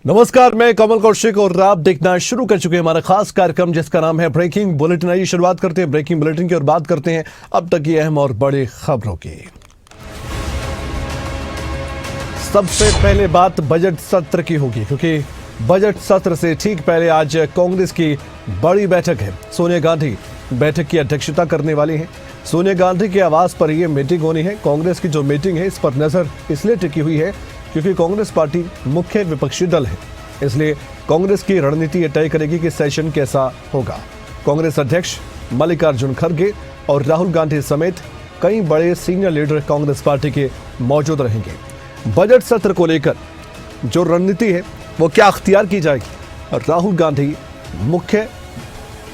नमस्कार, मैं कमल कौशिक और आप देखना शुरू कर चुके हैं हमारा खास कार्यक्रम जिसका नाम है ब्रेकिंग बुलेटिन। आइए शुरुआत करते हैं ब्रेकिंग बुलेटिन की और बात करते हैं अब तक की अहम और बड़ी खबरों की। सबसे पहले बात बजट सत्र की होगी, क्योंकि बजट सत्र से ठीक पहले आज कांग्रेस की बड़ी बैठक है। सोनिया गांधी बैठक की अध्यक्षता करने वाली हैं। सोनिया गांधी के आवास पर यह मीटिंग होनी है। कांग्रेस की जो मीटिंग है इस पर नजर इसलिए टिकी हुई है क्योंकि कांग्रेस पार्टी मुख्य विपक्षी दल है, इसलिए कांग्रेस की रणनीति ये तय करेगी कि सेशन कैसा होगा। कांग्रेस अध्यक्ष मल्लिकार्जुन खड़गे और राहुल गांधी समेत कई बड़े सीनियर लीडर कांग्रेस पार्टी के मौजूद रहेंगे। बजट सत्र को लेकर जो रणनीति है वो क्या अख्तियार की जाएगी। राहुल गांधी मुख्य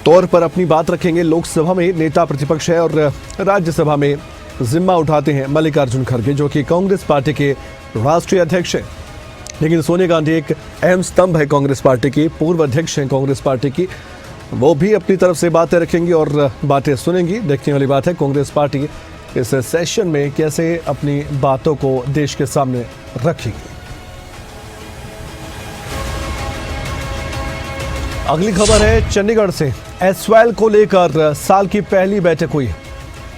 तौर पर अपनी बात रखेंगे। लोकसभा में नेता प्रतिपक्ष है और राज्यसभा में जिम्मा उठाते हैं मल्लिकार्जुन खड़गे, जो कि कांग्रेस पार्टी के राष्ट्रीय अध्यक्ष हैं। लेकिन सोनिया गांधी एक अहम स्तंभ है कांग्रेस पार्टी की, पूर्व अध्यक्ष हैं कांग्रेस पार्टी की। वो भी अपनी तरफ से बातें रखेंगी और बातें सुनेंगी। देखने वाली बात है कांग्रेस पार्टी इस सेशन में कैसे अपनी बातों को देश के सामने रखेगी। अगली खबर है चंडीगढ़ से। एसवाल को लेकर साल की पहली बैठक हुई है।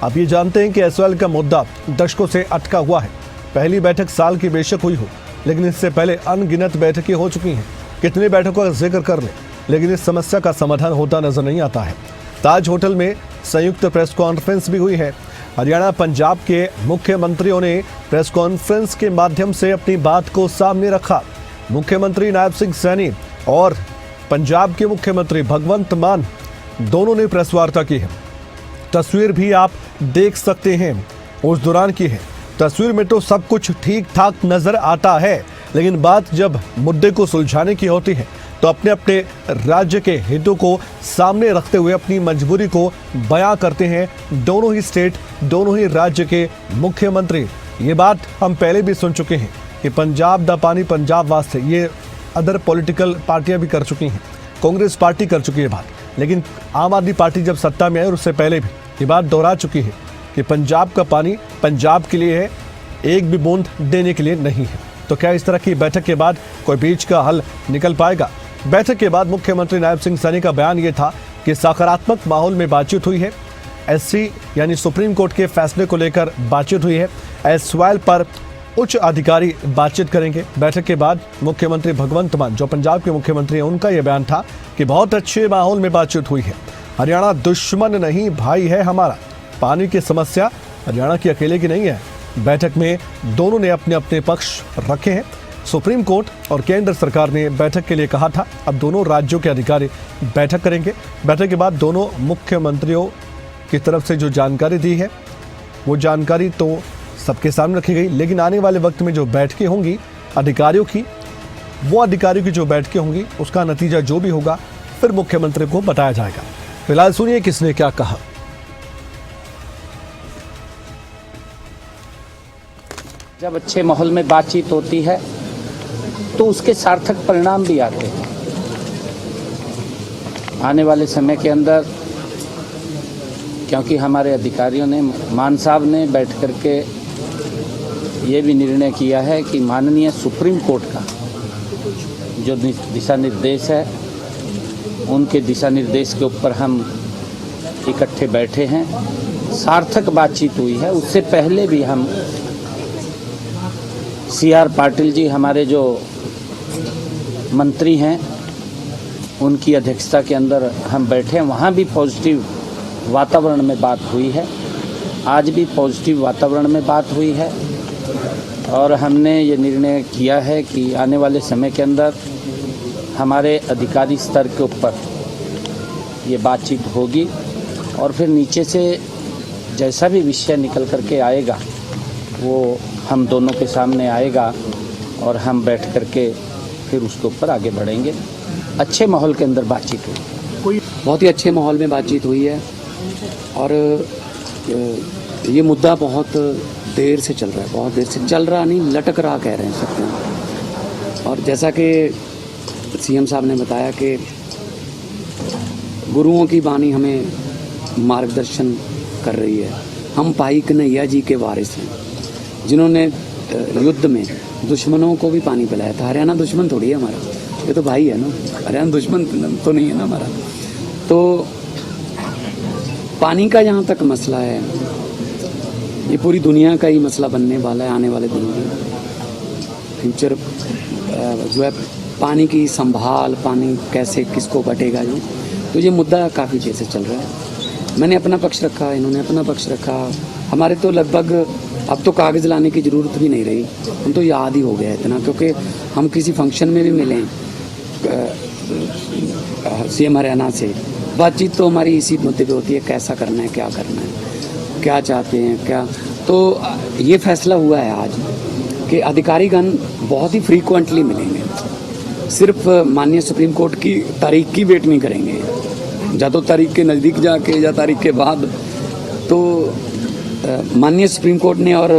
आप ये जानते हैं कि एसवाल का मुद्दा दशकों से अटका हुआ है। पहली बैठक साल की बेशक हुई हो, लेकिन इससे पहले अनगिनत बैठकें हो चुकी हैं। कितनी बैठकों का जिक्र कर लें, लेकिन इस समस्या का समाधान होता नजर नहीं आता है। ताज होटल में संयुक्त प्रेस कॉन्फ्रेंस भी हुई है। हरियाणा पंजाब के मुख्यमंत्रियों ने प्रेस कॉन्फ्रेंस के माध्यम से अपनी बात को सामने रखा। मुख्यमंत्री नायब सिंह सैनी और पंजाब के मुख्यमंत्री भगवंत मान दोनों ने प्रेस वार्ता की है। तस्वीर भी आप देख सकते हैं उस दौरान की है। तस्वीर में तो सब कुछ ठीक ठाक नजर आता है, लेकिन बात जब मुद्दे को सुलझाने की होती है तो अपने अपने राज्य के हितों को सामने रखते हुए अपनी मजबूरी को बयां करते हैं दोनों ही स्टेट, दोनों ही राज्य के मुख्यमंत्री। ये बात हम पहले भी सुन चुके हैं कि पंजाब दा पानी पंजाब वास्ते, ये अदर पॉलिटिकल पार्टियां भी कर चुकी हैं। कांग्रेस पार्टी कर चुकी है बात, लेकिन आम आदमी पार्टी जब सत्ता में आई और उससे पहले भी ये बात दोहरा चुकी है कि पंजाब का पानी पंजाब के लिए है, एक भी बूंद देने के लिए नहीं है। तो क्या इस तरह की बैठक के बाद कोई बीच का हल निकल पाएगा? बैठक के बाद मुख्यमंत्री नायब सिंह सैनी का बयान ये था कि सकारात्मक माहौल में बातचीत हुई है। एससी यानी सुप्रीम कोर्ट के फैसले को लेकर बातचीत हुई है। एसवाल पर उच्च अधिकारी बातचीत करेंगे। बैठक के बाद मुख्यमंत्री भगवंत मान, जो पंजाब के मुख्यमंत्री हैं, उनका यह बयान था कि बहुत अच्छे माहौल में बातचीत हुई है। हरियाणा दुश्मन नहीं भाई है हमारा। पानी की समस्या हरियाणा की अकेले की नहीं है। बैठक में दोनों ने अपने अपने पक्ष रखे हैं। सुप्रीम कोर्ट और केंद्र सरकार ने बैठक के लिए कहा था। अब दोनों राज्यों के अधिकारी बैठक करेंगे। बैठक के बाद दोनों मुख्यमंत्रियों की तरफ से जो जानकारी दी है वो जानकारी तो सबके सामने रखी गई, लेकिन आने वाले वक्त में जो बैठकें होंगी अधिकारियों की, वो अधिकारियों की जो बैठकें होंगी उसका नतीजा जो भी होगा फिर मुख्यमंत्री को बताया जाएगा। फिलहाल सुनिए किसने क्या कहा। जब अच्छे माहौल में बातचीत होती है तो उसके सार्थक परिणाम भी आते हैं। आने वाले समय के अंदर, क्योंकि हमारे अधिकारियों ने, मान साहब ने बैठ करके ये भी निर्णय किया है कि माननीय सुप्रीम कोर्ट का जो दिशा निर्देश है, उनके दिशा निर्देश के ऊपर हम इकट्ठे बैठे हैं। सार्थक बातचीत हुई है। उससे पहले भी हम CR पाटिल जी, हमारे जो मंत्री हैं, उनकी अध्यक्षता के अंदर हम बैठे हैं। वहाँ भी पॉजिटिव वातावरण में बात हुई है। आज भी पॉजिटिव वातावरण में बात हुई है और हमने ये निर्णय किया है कि आने वाले समय के अंदर हमारे अधिकारी स्तर के ऊपर ये बातचीत होगी और फिर नीचे से जैसा भी विषय निकल करके आएगा वो हम दोनों के सामने आएगा और हम बैठ करके फिर उसके ऊपर आगे बढ़ेंगे। अच्छे माहौल के अंदर बातचीत हुई, बहुत ही अच्छे माहौल में बातचीत हुई है और ये मुद्दा बहुत देर से चल रहा है, बहुत देर से चल रहा नहीं, लटक रहा कह रहे हैं सकते हैं। और जैसा कि CM साहब ने बताया कि गुरुओं की वाणी हमें मार्गदर्शन कर रही है। हम भाई कन्हैया जी के वारिस हैं, जिन्होंने युद्ध में दुश्मनों को भी पानी पिलाया था। हरियाणा दुश्मन थोड़ी है हमारा, ये तो भाई है ना, हरियाणा दुश्मन तो नहीं है ना हमारा। तो पानी का जहाँ तक मसला है, ये पूरी दुनिया का ही मसला बनने वाला है आने वाले दिनों में। फ्यूचर जो है पानी की संभाल, पानी कैसे किसको बटेगा जो, तो ये मुद्दा काफ़ी देर से चल रहा है। मैंने अपना पक्ष रखा, इन्होंने अपना पक्ष रखा। हमारे तो लगभग अब तो कागज़ लाने की ज़रूरत भी नहीं रही, हम तो याद ही हो गया इतना, क्योंकि हम किसी फंक्शन में भी मिले सीएम हरियाणा से, बातचीत तो हमारी इसी मुद्दे पे होती है, कैसा करना है, क्या करना है, क्या चाहते हैं क्या। तो ये फैसला हुआ है आज कि अधिकारीगण बहुत ही फ्रीक्वेंटली मिलेंगे, सिर्फ माननीय सुप्रीम कोर्ट की तारीख की वेट नहीं करेंगे, या तो तारीख के नज़दीक जाके या तारीख के बाद। तो माननीय सुप्रीम कोर्ट ने और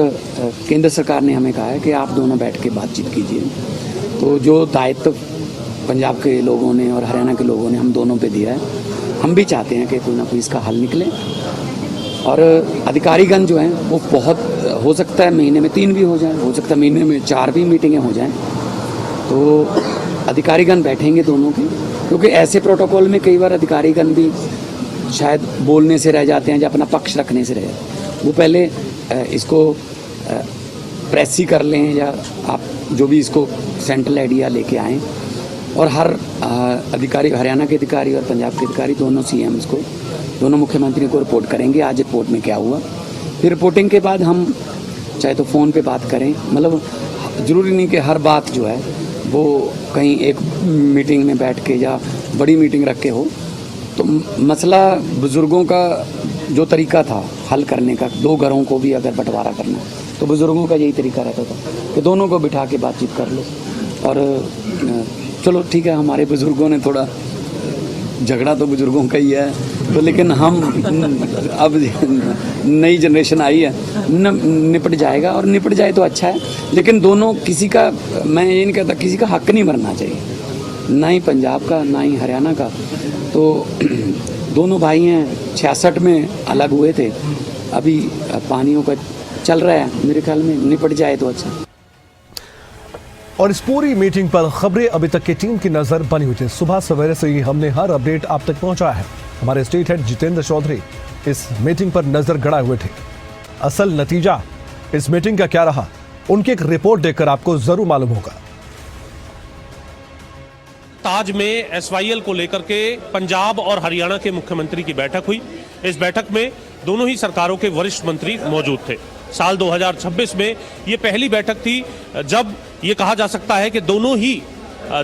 केंद्र सरकार ने हमें कहा है कि आप दोनों बैठ के बातचीत कीजिए। तो जो दायित्व पंजाब के लोगों ने और हरियाणा के लोगों ने हम दोनों पे दिया है, हम भी चाहते हैं कि कोई ना कोई इसका हल निकले। और अधिकारीगण जो हैं वो बहुत, हो सकता है महीने में 3 भी हो जाए, हो सकता है महीने में 4 भी मीटिंगें हो जाएं। तो अधिकारीगण बैठेंगे दोनों के, क्योंकि ऐसे प्रोटोकॉल में कई बार अधिकारीगण भी शायद बोलने से रह जाते हैं या अपना पक्ष रखने से रह जाते हैं। वो पहले इसको प्रेस ही कर लें, या आप जो भी इसको सेंट्रल आइडिया लेके आएँ, और हर अधिकारी, हरियाणा के अधिकारी और पंजाब के अधिकारी, दोनों सीएम्स को, दोनों मुख्यमंत्री को रिपोर्ट करेंगे आज रिपोर्ट में क्या हुआ। फिर रिपोर्टिंग के बाद हम चाहे तो फ़ोन पे बात करें, मतलब ज़रूरी नहीं कि हर बात जो है वो कहीं एक मीटिंग में बैठ के या बड़ी मीटिंग रख के हो। तो मसला बुज़ुर्गों का जो तरीका था हल करने का, 2 घरों को भी अगर बंटवारा करना, तो बुज़ुर्गों का यही तरीका रहता था कि दोनों को बिठा के बातचीत कर लो। और चलो ठीक है, हमारे बुज़ुर्गों ने थोड़ा, झगड़ा तो बुज़ुर्गों का ही है, तो लेकिन हम अब नई जनरेशन आई है, निपट जाएगा, और निपट जाए तो अच्छा है। लेकिन दोनों, किसी का, मैं ये नहीं कहता किसी का हक नहीं मरना चाहिए, ना ही पंजाब का ना ही हरियाणा का। तो दोनों भाई हैं, 66 में अलग हुए थे, अभी पानियों का चल रहा है, मेरे ख्याल में निपट जाए तो अच्छा। और इस पूरी मीटिंग पर खबरें अभी तक की टीम की नजर बनी हुई थी। सुबह सवेरे से ही हमने हर अपडेट आप तक पहुंचाया है। हमारे स्टेट हेड जितेंद्र चौधरी इस मीटिंग पर नजर गड़ाए हुए थे। असल नतीजा इस मीटिंग का क्या रहा, उनकी एक रिपोर्ट देखकर आपको जरूर मालूम होगा। ताज में SYL को लेकर के पंजाब और हरियाणा के मुख्यमंत्री की बैठक हुई। इस बैठक में दोनों ही सरकारों के वरिष्ठ मंत्री मौजूद थे। साल 2026 में ये पहली बैठक थी जब ये कहा जा सकता है कि दोनों ही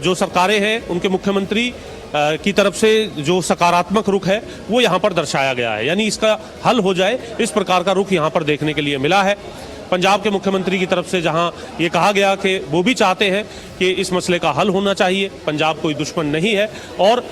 जो सरकारें हैं उनके मुख्यमंत्री की तरफ से जो सकारात्मक रुख है वो यहाँ पर दर्शाया गया है, यानी इसका हल हो जाए, इस प्रकार का रुख यहाँ पर देखने के लिए मिला है। पंजाब के मुख्यमंत्री की तरफ से जहां ये कहा गया कि वो भी चाहते हैं कि इस मसले का हल होना चाहिए, पंजाब कोई दुश्मन नहीं है, और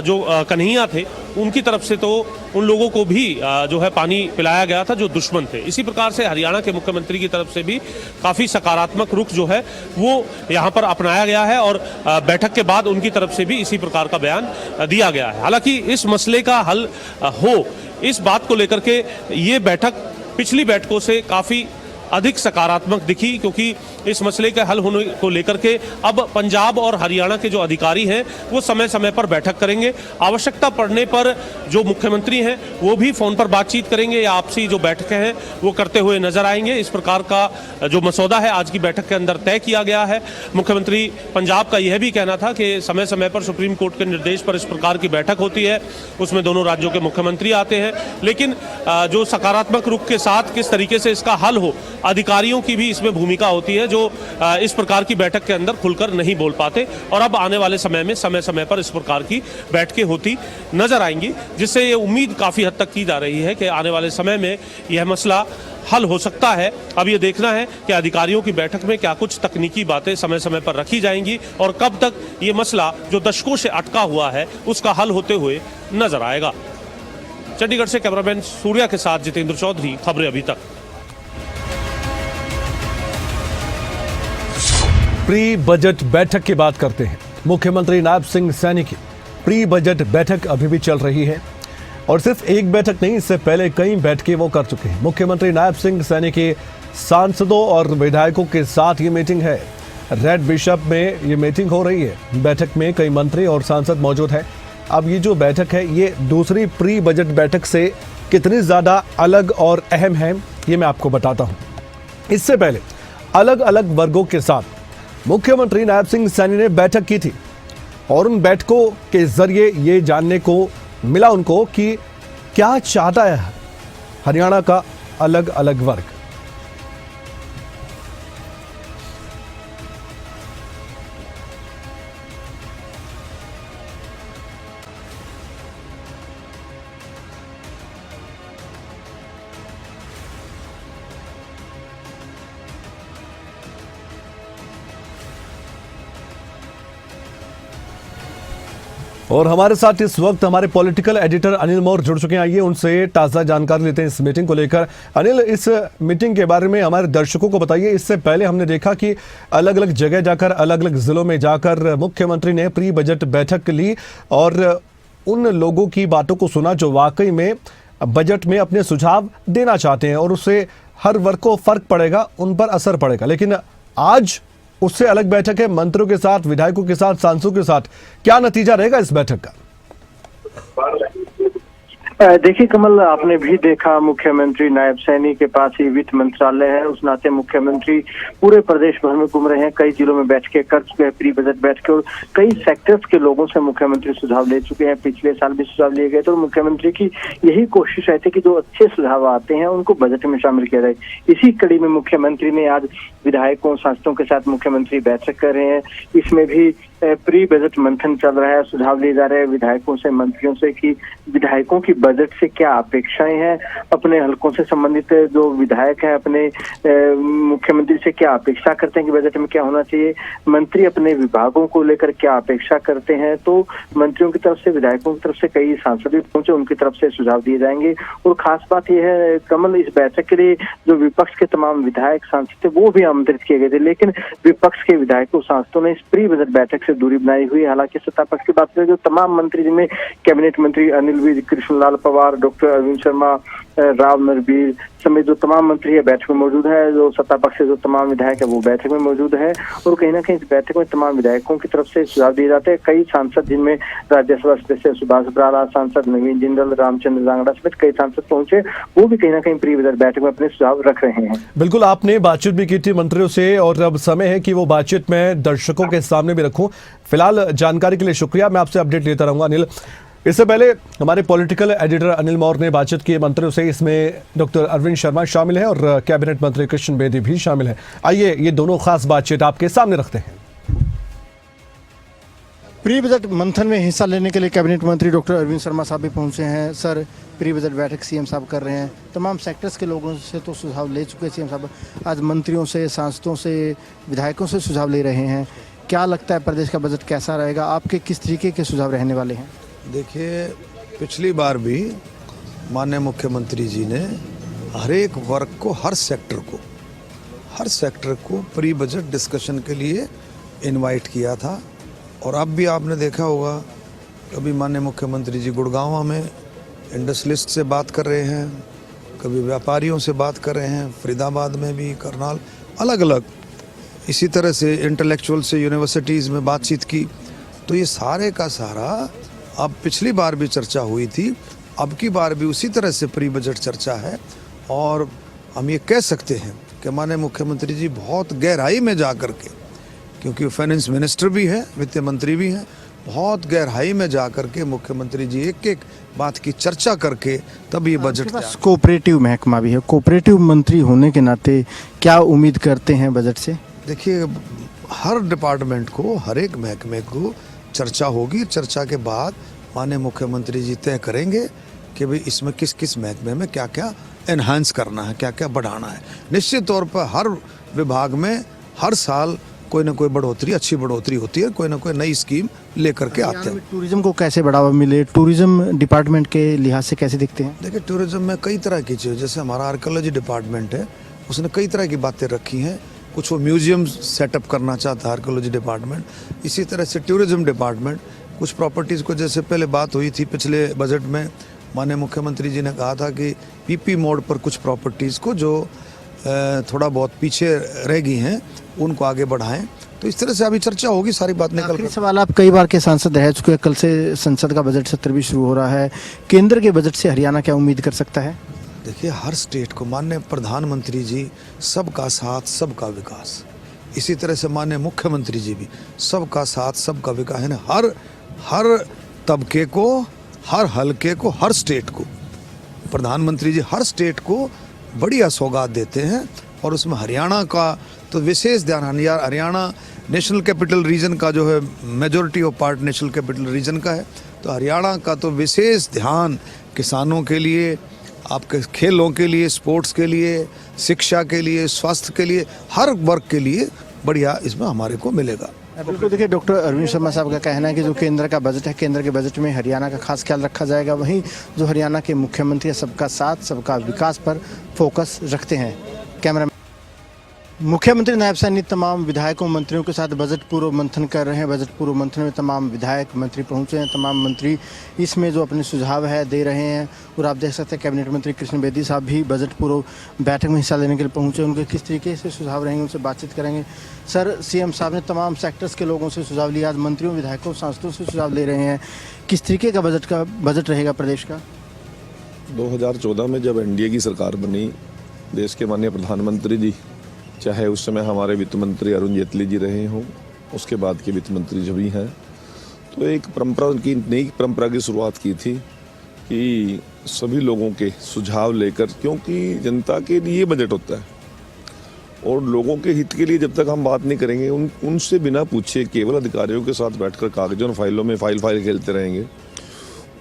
जो कन्हैया थे उनकी तरफ से तो उन लोगों को भी जो है पानी पिलाया गया था जो दुश्मन थे। इसी प्रकार से हरियाणा के मुख्यमंत्री की तरफ से भी काफ़ी सकारात्मक रुख जो है वो यहाँ पर अपनाया गया है, और बैठक के बाद उनकी तरफ से भी इसी प्रकार का बयान दिया गया है। हालांकि इस मसले का हल हो, इस बात को लेकर के ये बैठक पिछली बैठकों से काफ़ी अधिक सकारात्मक दिखी, क्योंकि इस मसले के हल होने को लेकर के अब पंजाब और हरियाणा के जो अधिकारी हैं वो समय समय पर बैठक करेंगे। आवश्यकता पड़ने पर जो मुख्यमंत्री हैं वो भी फ़ोन पर बातचीत करेंगे या आपसी जो बैठकें हैं वो करते हुए नजर आएंगे। इस प्रकार का जो मसौदा है आज की बैठक के अंदर तय किया गया है। मुख्यमंत्री पंजाब का यह भी कहना था कि समय समय पर सुप्रीम कोर्ट के निर्देश पर इस प्रकार की बैठक होती है, उसमें दोनों राज्यों के मुख्यमंत्री आते हैं, लेकिन जो सकारात्मक रुख के साथ किस तरीके से इसका हल हो, अधिकारियों की भी इसमें भूमिका होती है जो इस प्रकार की बैठक के अंदर खुलकर नहीं बोल पाते। और अब आने वाले समय में समय समय पर इस प्रकार की बैठकें होती नजर आएंगी, जिससे ये उम्मीद काफ़ी हद तक की जा रही है कि आने वाले समय में यह मसला हल हो सकता है। अब ये देखना है कि अधिकारियों की बैठक में क्या कुछ तकनीकी बातें समय समय पर रखी जाएंगी और कब तक ये मसला जो दशकों से अटका हुआ है उसका हल होते हुए नजर आएगा। चंडीगढ़ से कैमरामैन सूर्या के साथ जितेंद्र चौधरी, खबरें अभी तक। प्री बजट बैठक की बात करते हैं। मुख्यमंत्री नायब सिंह सैनी की प्री बजट बैठक अभी भी चल रही है, और सिर्फ एक बैठक नहीं, इससे पहले कई बैठकें वो कर चुके हैं। मुख्यमंत्री नायब सिंह सैनी की सांसदों और विधायकों के साथ ये मीटिंग है। रेड बिशप में ये मीटिंग हो रही है। बैठक में कई मंत्री और सांसद मौजूद हैं। अब ये जो बैठक है ये दूसरी प्री बजट बैठक से कितनी ज़्यादा अलग और अहम है ये मैं आपको बताता हूँ। इससे पहले अलग अलग वर्गों के साथ मुख्यमंत्री नायब सिंह सैनी ने बैठक की थी और उन बैठकों के जरिए ये जानने को मिला उनको कि क्या चाहता है हरियाणा का अलग अलग वर्ग। और हमारे साथ इस वक्त हमारे पॉलिटिकल एडिटर अनिल मौर्य जुड़ चुके हैं। आइए उनसे ताज़ा जानकारी लेते हैं इस मीटिंग को लेकर। अनिल, इस मीटिंग के बारे में हमारे दर्शकों को बताइए। इससे पहले हमने देखा कि अलग अलग जगह जाकर, अलग अलग जिलों में जाकर मुख्यमंत्री ने प्री बजट बैठक ली और उन लोगों की बातों को सुना जो वाकई में बजट में अपने सुझाव देना चाहते हैं और उससे हर वर्ग को फर्क पड़ेगा, उन पर असर पड़ेगा। लेकिन आज उससे अलग बैठक है, मंत्रियों के साथ, विधायकों के साथ, सांसदों के साथ। क्या नतीजा रहेगा इस बैठक का? देखिए कमल, आपने भी देखा मुख्यमंत्री नायब सैनी के पास ही वित्त मंत्रालय है। उस नाते मुख्यमंत्री पूरे प्रदेश भर में घूम रहे हैं, कई जिलों में बैठ के कर चुके हैं प्री बजट बैठ के और कई सेक्टर्स के लोगों से मुख्यमंत्री सुझाव ले चुके हैं। पिछले साल भी सुझाव लिए गए थे और मुख्यमंत्री की यही कोशिश रहती है कि जो अच्छे सुझाव आते हैं उनको बजट में शामिल किया जाए। इसी कड़ी में मुख्यमंत्री ने आज विधायकों, सांसदों के साथ मुख्यमंत्री बैठक कर रहे हैं। इसमें भी प्री बजट मंथन चल रहा है, सुझाव लिए जा रहे हैं विधायकों से, मंत्रियों से कि विधायकों की बजट से क्या अपेक्षाएं हैं, अपने हलकों से संबंधित जो विधायक हैं अपने मुख्यमंत्री से क्या अपेक्षा करते हैं कि बजट में क्या होना चाहिए, मंत्री अपने विभागों को लेकर क्या अपेक्षा करते हैं। तो मंत्रियों की तरफ से, विधायकों की तरफ से, कई सांसद भी पहुंचे, उनकी तरफ से सुझाव दिए जाएंगे। और खास बात यह है कमल, इस बैठक के लिए जो विपक्ष के तमाम विधायक, सांसद थे वो भी आमंत्रित किए गए थे, लेकिन विपक्ष के विधायकों, सांसदों ने इस प्री बजट बैठक दूरी बनाई हुई। हालांकि सत्ता पक्ष की बात करें जो तमाम मंत्री, जिनमें कैबिनेट मंत्री अनिल विज, कृष्णलाल पवार, डॉक्टर अरविंद शर्मा, राव नरबीर समेत जो तमाम मंत्री है बैठक में मौजूद है। जो सत्ता पक्ष से जो तमाम विधायक है वो बैठक में मौजूद है और कहीं ना कहीं इस बैठक में तमाम विधायकों की तरफ से सुझाव दिए जाते हैं। कई सांसद, जिनमें राज्यसभा सदस्य सुभाष बराला, सांसद नवीन जिंदल, रामचंद्र जांगड़ा समेत कई सांसद पहुंचे, वो भी कहीं ना कहीं प्री बजट बैठक में अपने सुझाव रख रहे हैं। बिल्कुल, आपने बातचीत भी की थी मंत्रियों से और अब समय है कि वो बातचीत में दर्शकों के सामने भी रखूं। फिलहाल जानकारी के लिए शुक्रिया, मैं आपसे अपडेट लेता रहूंगा अनिल। इससे पहले हमारे पॉलिटिकल एडिटर अनिल मौर्य ने बातचीत की मंत्रियों से। इसमें डॉक्टर अरविंद शर्मा शामिल हैं और कैबिनेट मंत्री कृष्ण बेदी भी शामिल हैं। आइए ये दोनों खास बातचीत आपके सामने रखते हैं। प्री बजट मंथन में हिस्सा लेने के लिए कैबिनेट मंत्री डॉक्टर अरविंद शर्मा साहब भी पहुंचे हैं। सर, प्री बजट बैठक सीएम साहब कर रहे हैं, तमाम सेक्टर्स के लोगों से तो सुझाव ले चुके सीएम साहब, आज मंत्रियों से, सांसदों से, विधायकों से सुझाव ले रहे हैं। क्या लगता है प्रदेश का बजट कैसा रहेगा? आपके किस तरीके के सुझाव रहने वाले हैं? देखिए, पिछली बार भी माननीय मुख्यमंत्री जी ने हर एक वर्ग को, हर सेक्टर को प्री बजट डिस्कशन के लिए इनवाइट किया था। और अब भी आपने देखा होगा, कभी माननीय मुख्यमंत्री जी गुड़गांव में इंडस्ट्रियलिस्ट से बात कर रहे हैं, कभी व्यापारियों से बात कर रहे हैं, फरीदाबाद में भी, करनाल, अलग अलग इसी तरह से इंटेलेक्चुअल से यूनिवर्सिटीज़ में बातचीत की। तो ये सारे का सारा, अब पिछली बार भी चर्चा हुई थी, अब की बार भी उसी तरह से प्री बजट चर्चा है। और हम ये कह सकते हैं कि माननीय मुख्यमंत्री जी बहुत गहराई में जा कर के, क्योंकि फाइनेंस मिनिस्टर भी है, वित्त मंत्री भी हैं, बहुत गहराई में जा कर के मुख्यमंत्री जी एक एक बात की चर्चा करके तब ये बजट। कोऑपरेटिव महकमा भी है, कोऑपरेटिव मंत्री होने के नाते क्या उम्मीद करते हैं बजट से? देखिए, हर डिपार्टमेंट को, हर एक महकमे को चर्चा होगी। चर्चा के बाद माननीय मुख्यमंत्री जी तय करेंगे कि भाई इसमें किस किस महकमे में क्या क्या एनहांस करना है, क्या क्या बढ़ाना है। निश्चित तौर पर हर विभाग में हर साल कोई ना कोई बढ़ोतरी, अच्छी बढ़ोतरी होती है, कोई ना कोई नई स्कीम लेकर के आते हैं। टूरिज्म को कैसे बढ़ावा मिले, टूरिज्म डिपार्टमेंट के लिहाज से कैसे दिखते हैं? देखिए, टूरिज्म में कई तरह की चीज़, जैसे हमारा आर्कियोलॉजी डिपार्टमेंट है, उसने कई तरह की बातें रखी हैं। कुछ वो म्यूजियम सेटअप करना चाहता है आर्कियोलॉजी डिपार्टमेंट। इसी तरह से टूरिज्म डिपार्टमेंट कुछ प्रॉपर्टीज़ को, जैसे पहले बात हुई थी पिछले बजट में, माननीय मुख्यमंत्री जी ने कहा था कि पीपी मोड पर कुछ प्रॉपर्टीज़ को जो थोड़ा बहुत पीछे रह गई हैं उनको आगे बढ़ाएं। तो इस तरह से अभी चर्चा होगी, सारी बात निकल आखिरी कर। सवाल, आप कई बार के सांसद रह चुके हैं, कल से संसद का बजट सत्र भी शुरू हो रहा है, केंद्र के बजट से हरियाणा क्या उम्मीद कर सकता है? देखिए, हर स्टेट को माननीय प्रधानमंत्री जी सबका साथ सबका विकास, इसी तरह से माननीय मुख्यमंत्री जी भी सबका साथ सबका विकास है ना, हर तबके को, हर हलके को, हर स्टेट को प्रधानमंत्री जी हर स्टेट को बढ़िया सौगात देते हैं। और उसमें हरियाणा का तो विशेष ध्यान, हरियाणा नेशनल कैपिटल रीजन का जो है, majority of part national capital region का है, तो हरियाणा का तो विशेष ध्यान किसानों के लिए, आपके खेलों के लिए, स्पोर्ट्स के लिए, शिक्षा के लिए, स्वास्थ्य के लिए, हर वर्ग के लिए बढ़िया इसमें हमारे को मिलेगा। बिल्कुल, देखिए डॉक्टर अरविंद शर्मा साहब का कहना है कि जो केंद्र का बजट है, केंद्र के बजट में हरियाणा का खास ख्याल रखा जाएगा। वहीं जो हरियाणा के मुख्यमंत्री है, सबका साथ सबका विकास पर फोकस रखते हैं। कैमरा मुख्यमंत्री नायब सैनी तमाम विधायकों मंत्रियों के साथ बजट पूर्व मंथन कर रहे हैं। बजट पूर्व मंथन में तमाम विधायक मंत्री पहुंचे हैं, तमाम मंत्री इसमें जो अपने सुझाव है दे रहे हैं। और आप देख सकते हैं कैबिनेट मंत्री कृष्ण बेदी साहब भी बजट पूर्व बैठक में हिस्सा लेने के लिए पहुंचे। उनके किस तरीके से सुझाव रहेंगे, उनसे बातचीत करेंगे। सर, सीएम साहब ने तमाम सेक्टर्स के लोगों से सुझाव लिया, आज मंत्रियों, विधायकों, सांसदों से सुझाव ले रहे हैं। किस तरीके का बजट रहेगा प्रदेश का? 2014 में जब एनडीए की सरकार बनी, देश के माननीय प्रधानमंत्री जी, चाहे उस समय हमारे वित्त मंत्री अरुण जेटली जी रहे हों, उसके बाद के वित्त मंत्री जो भी हैं, तो एक नई परंपरा की शुरुआत की थी कि सभी लोगों के सुझाव लेकर, क्योंकि जनता के लिए बजट होता है और लोगों के हित के लिए जब तक हम बात नहीं करेंगे, उनसे बिना पूछे केवल अधिकारियों के साथ बैठकर कागजों और फाइलों में फाइल खेलते रहेंगे,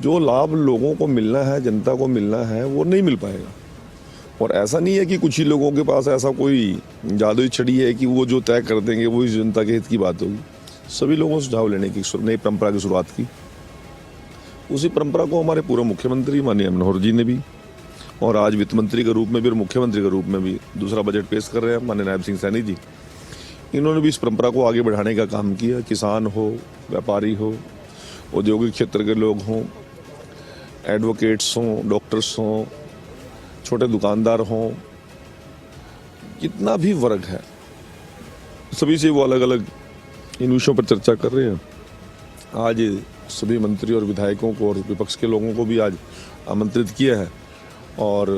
जो लाभ लोगों को मिलना है, जनता को मिलना है, वो नहीं मिल पाएगा। और ऐसा नहीं है कि कुछ ही लोगों के पास ऐसा कोई जादुई छड़ी है कि वो जो तय कर देंगे वो इस जनता के हित की बात होगी। सभी लोगों से सुझाव लेने की नई परंपरा की शुरुआत की। उसी परंपरा को हमारे पूर्व मुख्यमंत्री माननीय मनोहर जी ने भी, और आज वित्त मंत्री के रूप में भी और मुख्यमंत्री के रूप में भी दूसरा बजट पेश कर रहे हैं माननीय नायब सिंह सैनी जी, इन्होंने भी इस परंपरा को आगे बढ़ाने का काम किया। किसान हो, व्यापारी हो, औद्योगिक क्षेत्र के लोग हों, एडवोकेट्स हों, डॉक्टर्स हों, छोटे दुकानदार हों, जितना भी वर्ग है, सभी से वो अलग अलग इन विषयों पर चर्चा कर रहे हैं। आज सभी मंत्री और विधायकों को और विपक्ष के लोगों को भी आज आमंत्रित किया है और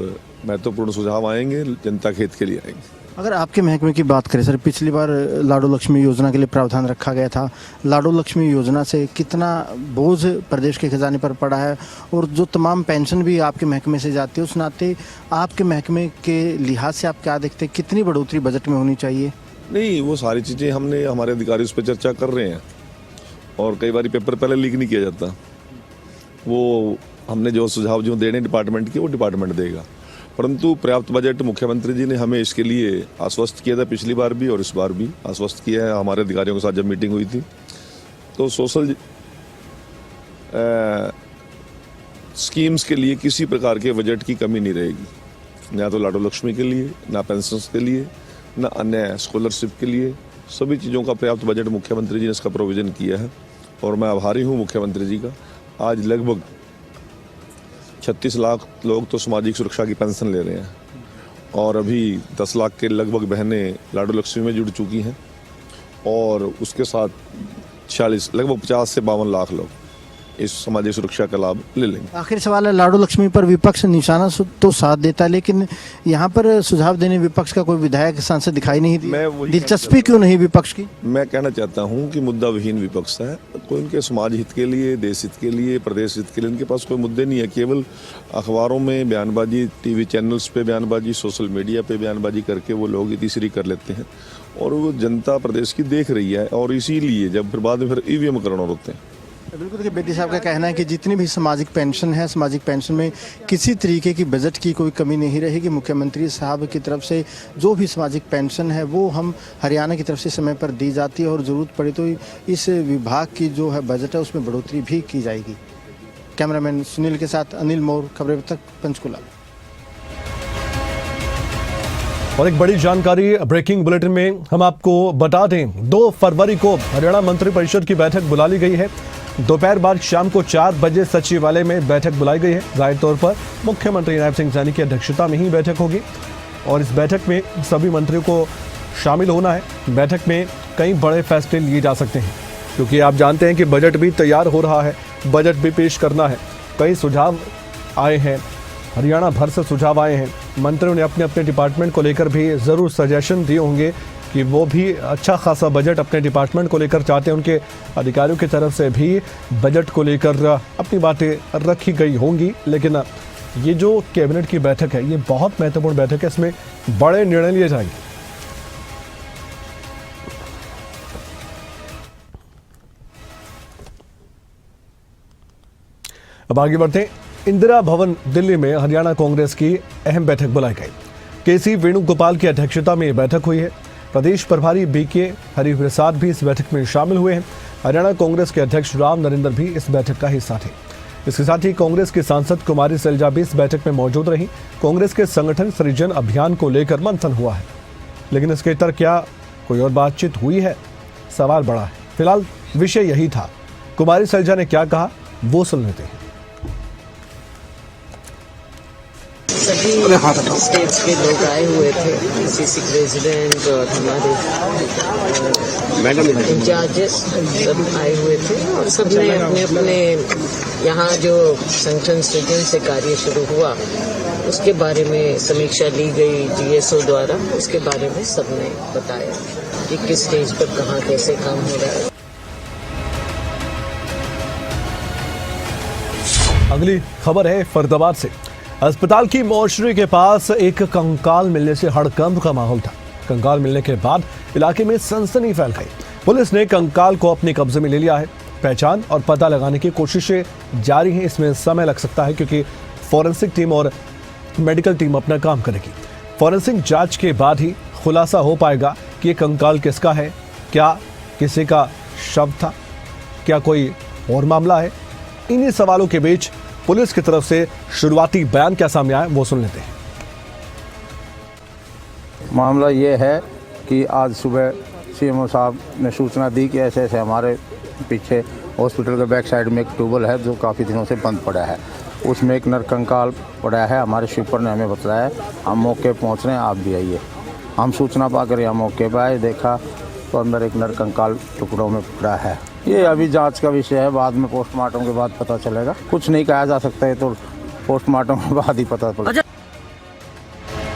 महत्वपूर्ण सुझाव आएंगे, जनता के हित के लिए आएंगे। अगर आपके महकमे की बात करें सर, पिछली बार लाडो लक्ष्मी योजना के लिए प्रावधान रखा गया था। लाडो लक्ष्मी योजना से कितना बोझ प्रदेश के खजाने पर पड़ा है, और जो तमाम पेंशन भी आपके महकमे से जाती है, उस नाते आपके महकमे के लिहाज से आप क्या देखते हैं, कितनी बढ़ोतरी बजट में होनी चाहिए? नहीं, वो सारी चीज़ें हमने हमारे अधिकारी उस पर चर्चा कर रहे हैं और कई बार पेपर पहले लीक नहीं किया जाता। वो हमने जो सुझाव जो देने डिपार्टमेंट के, वो डिपार्टमेंट देगा। परंतु पर्याप्त बजट मुख्यमंत्री जी ने हमें इसके लिए आश्वस्त किया था, पिछली बार भी और इस बार भी आश्वस्त किया है। हमारे अधिकारियों के साथ जब मीटिंग हुई थी तो सोशल स्कीम्स के लिए किसी प्रकार के बजट की कमी नहीं रहेगी, ना तो लाडो लक्ष्मी के लिए, ना पेंशन्स के लिए, ना अन्य स्कॉलरशिप के लिए। सभी चीज़ों का पर्याप्त बजट मुख्यमंत्री जी ने इसका प्रोविज़न किया है और मैं आभारी हूँ मुख्यमंत्री जी का। आज लगभग 36 लाख लोग तो सामाजिक सुरक्षा की पेंशन ले रहे हैं और अभी 10 लाख के लगभग बहनें लाडो लक्ष्मी में जुड़ चुकी हैं और उसके साथ लगभग 50 से 52 लाख लोग इस सामाजिक सुरक्षा का लाभ ले लेंगे। आखिरी सवाल है, लाडो लक्ष्मी पर विपक्ष निशाना तो साथ देता है, लेकिन यहाँ पर सुझाव देने विपक्ष का कोई विधायक सांसद दिखाई नहीं दी। दिलचस्पी क्यों नहीं विपक्ष की? मैं कहना चाहता हूँ कि मुद्दा विहीन विपक्ष है। कोई उनके समाज हित के लिए, देश हित के लिए, प्रदेश हित के लिए उनके पास कोई मुद्दे नहीं है। केवल अखबारों में बयानबाजी, टीवी चैनल्स पे बयानबाजी, सोशल मीडिया पे बयानबाजी करके वो लोग तीसरी कर लेते हैं और वो जनता प्रदेश की देख रही है और इसीलिए जब फिर बाद में फिर ईवीएम करना होते हैं। बिल्कुल, देखिए बेदी साहब का कहना है कि जितनी भी सामाजिक पेंशन है, सामाजिक पेंशन में किसी तरीके की बजट की कोई कमी नहीं रहेगी। मुख्यमंत्री साहब की तरफ से जो भी सामाजिक पेंशन है वो हम हरियाणा की तरफ से समय पर दी जाती है और ज़रूरत पड़ी तो इस विभाग की जो है बजट है उसमें बढ़ोतरी भी की जाएगी। कैमरामैन सुनील के साथ अनिल मोर, खबरें तक, पंचकुला। और एक बड़ी जानकारी ब्रेकिंग बुलेटिन में हम आपको बता दें, 2 फरवरी को हरियाणा मंत्रिपरिषद की बैठक बुला ली गई है। दोपहर बाद शाम को 4 बजे सचिवालय में बैठक बुलाई गई है। जाहिर तौर पर मुख्यमंत्री नायब सिंह सैनी की अध्यक्षता में ही बैठक होगी। और इस बैठक में सभी मंत्रियों को शामिल होना है। बैठक में कई बड़े फैसले लिए जा सकते हैं, क्योंकि आप जानते हैं कि बजट भी तैयार हो रहा है, बजट भी पेश करना है। कई सुझाव आए हैं, हरियाणा भर से सुझाव आए हैं। मंत्रियों ने अपने अपने डिपार्टमेंट को लेकर भी ज़रूर सजेशन दिए होंगे कि वो भी अच्छा खासा बजट अपने डिपार्टमेंट को लेकर चाहते हैं। उनके अधिकारियों की तरफ से भी बजट को लेकर अपनी बातें रखी गई होंगी। लेकिन ये जो कैबिनेट की बैठक है, ये बहुत महत्वपूर्ण बैठक है, इसमें बड़े निर्णय लिए जाएंगे। अब आगे बढ़ते हैं। इंदिरा भवन दिल्ली में हरियाणा कांग्रेस की अहम बैठक बुलाई गई। केसी वेणुगोपाल की अध्यक्षता में यह बैठक हुई है। प्रदेश प्रभारी बीके हरिप्रसाद भी इस बैठक में शामिल हुए हैं। हरियाणा कांग्रेस के अध्यक्ष राम नरेंद्र भी इस बैठक का हिस्सा थे। इसके साथ ही कांग्रेस की सांसद कुमारी सैलजा भी इस बैठक में मौजूद रही। कांग्रेस के संगठन सृजन अभियान को लेकर मंथन हुआ है, लेकिन इसके इतर क्या कोई और बातचीत हुई है, सवाल बड़ा है। फिलहाल विषय यही था। कुमारी सैलजा ने क्या कहा, वो सुन लेते हैं। सभी स्टेट्स के लोग आए हुए थे, सीसी प्रेसिडेंट और हमारे इंचार्जेस सब आए हुए थे और सबने अपने अपने यहाँ जो संगठन सृजन से कार्य शुरू हुआ उसके बारे में समीक्षा ली गई GSO द्वारा। उसके बारे में सबने बताया कि किस स्टेज पर कहाँ कैसे काम हो रहा है। अगली खबर है फरीदाबाद से। अस्पताल की मोर्चरी के पास एक कंकाल मिलने से हड़कंप का माहौल था। कंकाल मिलने के बाद इलाके में सनसनी फैल गई। पुलिस ने कंकाल को अपने कब्जे में ले लिया है। पहचान और पता लगाने की कोशिशें जारी हैं। इसमें समय लग सकता है, क्योंकि फॉरेंसिक टीम और मेडिकल टीम अपना काम करेगी। फॉरेंसिक जांच के बाद ही खुलासा हो पाएगा कि ये कंकाल किसका है, क्या किसी का शव था, क्या कोई और मामला है। इन्हीं सवालों के बीच पुलिस की तरफ से शुरुआती बयान क्या सामने आया, वो सुन लेते हैं। मामला ये है कि आज सुबह CMO साहब ने सूचना दी कि ऐसे ऐसे हमारे पीछे हॉस्पिटल के बैक साइड में एक ट्यूबवेल है जो काफ़ी दिनों से बंद पड़ा है, उसमें एक नरकंकाल पड़ा है। हमारे स्वीपर ने हमें बताया, हम मौके पहुंच रहे हैं, आप भी आइए। हम सूचना पाकर यहाँ मौके पर आए, देखा तो अंदर एक नरकंकाल टुकड़ों में पड़ा है। ये अभी जांच का विषय है, बाद में पोस्टमार्टम के बाद पता चलेगा। कुछ नहीं कहा जा सकता है, तो पोस्टमार्टम के बाद ही पता चलेगा।